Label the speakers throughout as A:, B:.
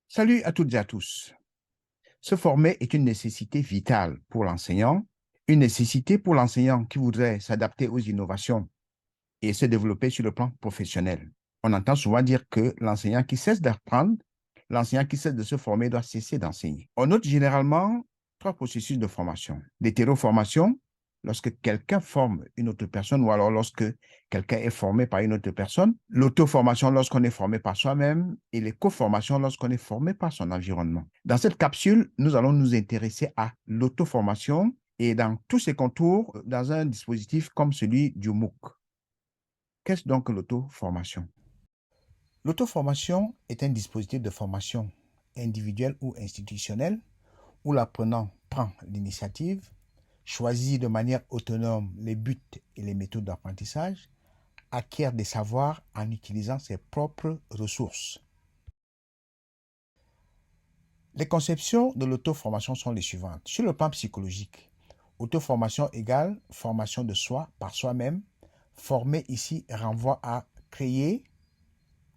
A: Salut à toutes et à tous. Se former est une nécessité vitale pour l'enseignant, une nécessité pour l'enseignant qui voudrait s'adapter aux innovations et se développer sur le plan professionnel. On entend souvent dire que l'enseignant qui cesse d'apprendre, l'enseignant qui cesse de se former doit cesser d'enseigner. On note généralement trois processus de formation. L'hétéroformation, lorsque quelqu'un forme une autre personne ou alors lorsque quelqu'un est formé par une autre personne. L'auto-formation lorsqu'on est formé par soi-même et l'éco-formation lorsqu'on est formé par son environnement. Dans cette capsule, nous allons nous intéresser à l'auto-formation et dans tous ses contours dans un dispositif comme celui du MOOC. Qu'est-ce donc l'auto-formation? L'auto-formation est un dispositif de formation individuelle ou institutionnelle où l'apprenant prend l'initiative, choisit de manière autonome les buts et les méthodes d'apprentissage, acquiert des savoirs en utilisant ses propres ressources. Les conceptions de l'auto-formation sont les suivantes. Sur le plan psychologique, auto-formation égale formation de soi par soi-même. Former ici renvoie à créer,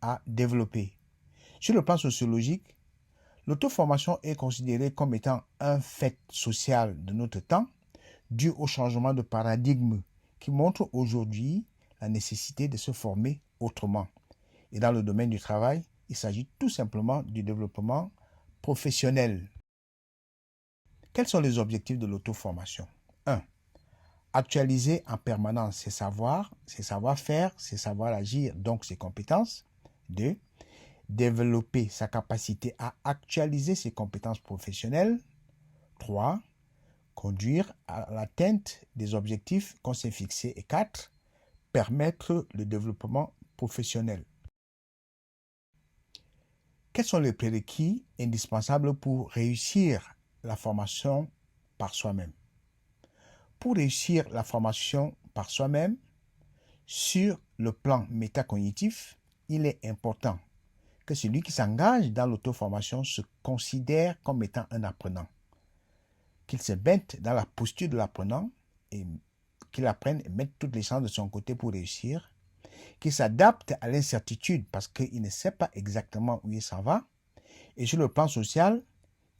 A: à développer. Sur le plan sociologique, l'auto-formation est considérée comme étant un fait social de notre temps, dû au changement de paradigme qui montre aujourd'hui la nécessité de se former autrement. Et dans le domaine du travail, il s'agit tout simplement du développement professionnel. Quels sont les objectifs de l'auto-formation? 1. Actualiser en permanence ses savoirs, ses savoir-faire, ses savoir-agir, donc ses compétences. 2. Développer sa capacité à actualiser ses compétences professionnelles. 3. Conduire à l'atteinte des objectifs qu'on s'est fixés. Et 4. Permettre le développement professionnel. Quels sont les prérequis indispensables pour réussir la formation par soi-même? Pour réussir la formation par soi-même, sur le plan métacognitif, il est important que celui qui s'engage dans l'auto-formation se considère comme étant un apprenant, qu'il se mette dans la posture de l'apprenant et qu'il apprenne et mette toutes les chances de son côté pour réussir, qu'il s'adapte à l'incertitude parce qu'il ne sait pas exactement où il s'en va. Et sur le plan social,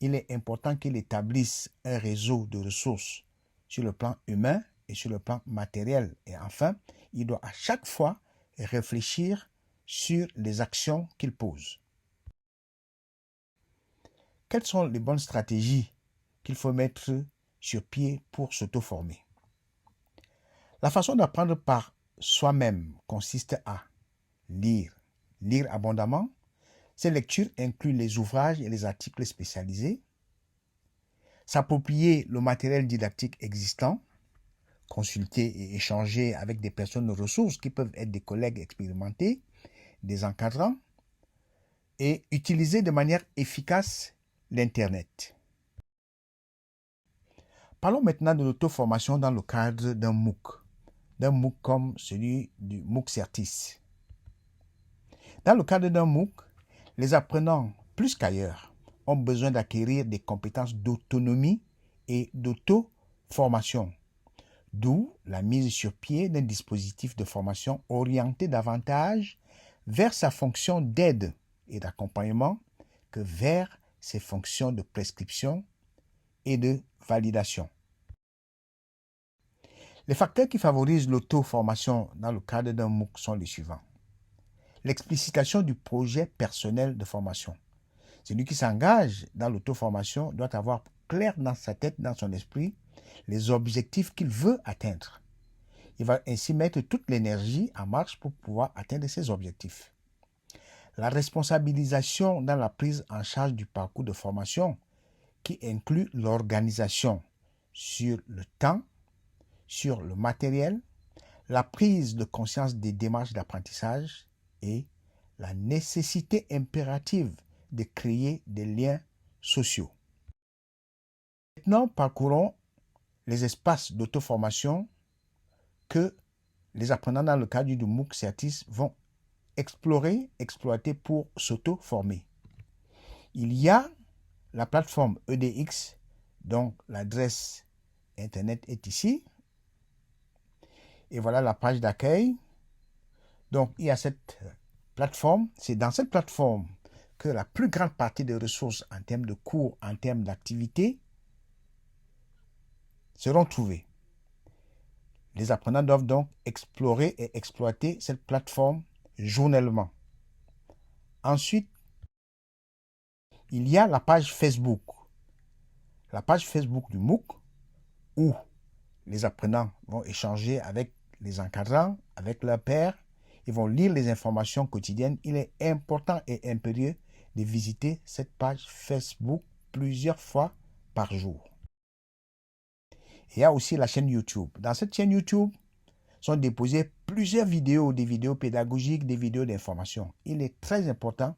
A: il est important qu'il établisse un réseau de ressources sur le plan humain et sur le plan matériel. Et enfin, il doit à chaque fois réfléchir sur les actions qu'il pose. Quelles sont les bonnes stratégies qu'il faut mettre sur pied pour s'auto-former? La façon d'apprendre par soi-même consiste à lire. Lire abondamment. Ces lectures incluent les ouvrages et les articles spécialisés. S'approprier le matériel didactique existant. Consulter et échanger avec des personnes ressources qui peuvent être des collègues expérimentés, des encadrants. Et utiliser de manière efficace l'Internet. Parlons maintenant de l'auto-formation dans le cadre d'un MOOC comme celui du MOOC Certis. Dans le cadre d'un MOOC, les apprenants, plus qu'ailleurs, ont besoin d'acquérir des compétences d'autonomie et d'auto-formation, d'où la mise sur pied d'un dispositif de formation orienté davantage vers sa fonction d'aide et d'accompagnement que vers ses fonctions de prescription et de validation. Les facteurs qui favorisent l'auto-formation dans le cadre d'un MOOC sont les suivants. L'explicitation du projet personnel de formation. Celui qui s'engage dans l'auto-formation doit avoir clair dans sa tête, dans son esprit, les objectifs qu'il veut atteindre. Il va ainsi mettre toute l'énergie en marche pour pouvoir atteindre ses objectifs. La responsabilisation dans la prise en charge du parcours de formation qui inclut l'organisation sur le temps, sur le matériel, la prise de conscience des démarches d'apprentissage et la nécessité impérative de créer des liens sociaux. Maintenant, parcourons les espaces d'auto-formation que les apprenants dans le cadre du MOOC Certis vont exploiter pour s'auto-former. Il y a la plateforme EDX, donc l'adresse Internet est ici. Et voilà la page d'accueil. Donc, il y a cette plateforme. C'est dans cette plateforme que la plus grande partie des ressources en termes de cours, en termes d'activités, seront trouvées. Les apprenants doivent donc explorer et exploiter cette plateforme journellement. Ensuite, il y a la page Facebook. La page Facebook du MOOC où les apprenants vont échanger avec les encadrants, avec leurs pairs. Ils vont lire les informations quotidiennes. Il est important et impérieux de visiter cette page Facebook plusieurs fois par jour. Il y a aussi la chaîne YouTube. Dans cette chaîne YouTube sont déposées plusieurs vidéos, des vidéos pédagogiques, des vidéos d'information. Il est très important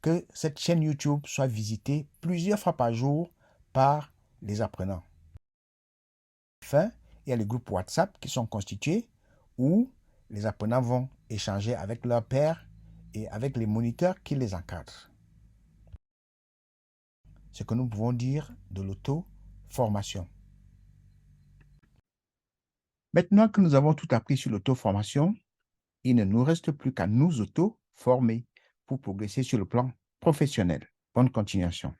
A: que cette chaîne YouTube soit visitée plusieurs fois par jour par les apprenants. Enfin, il y a les groupes WhatsApp qui sont constitués où les apprenants vont échanger avec leurs pairs et avec les moniteurs qui les encadrent. Ce que nous pouvons dire de l'auto-formation. Maintenant que nous avons tout appris sur l'auto-formation, il ne nous reste plus qu'à nous auto-former pour progresser sur le plan professionnel. Bonne continuation.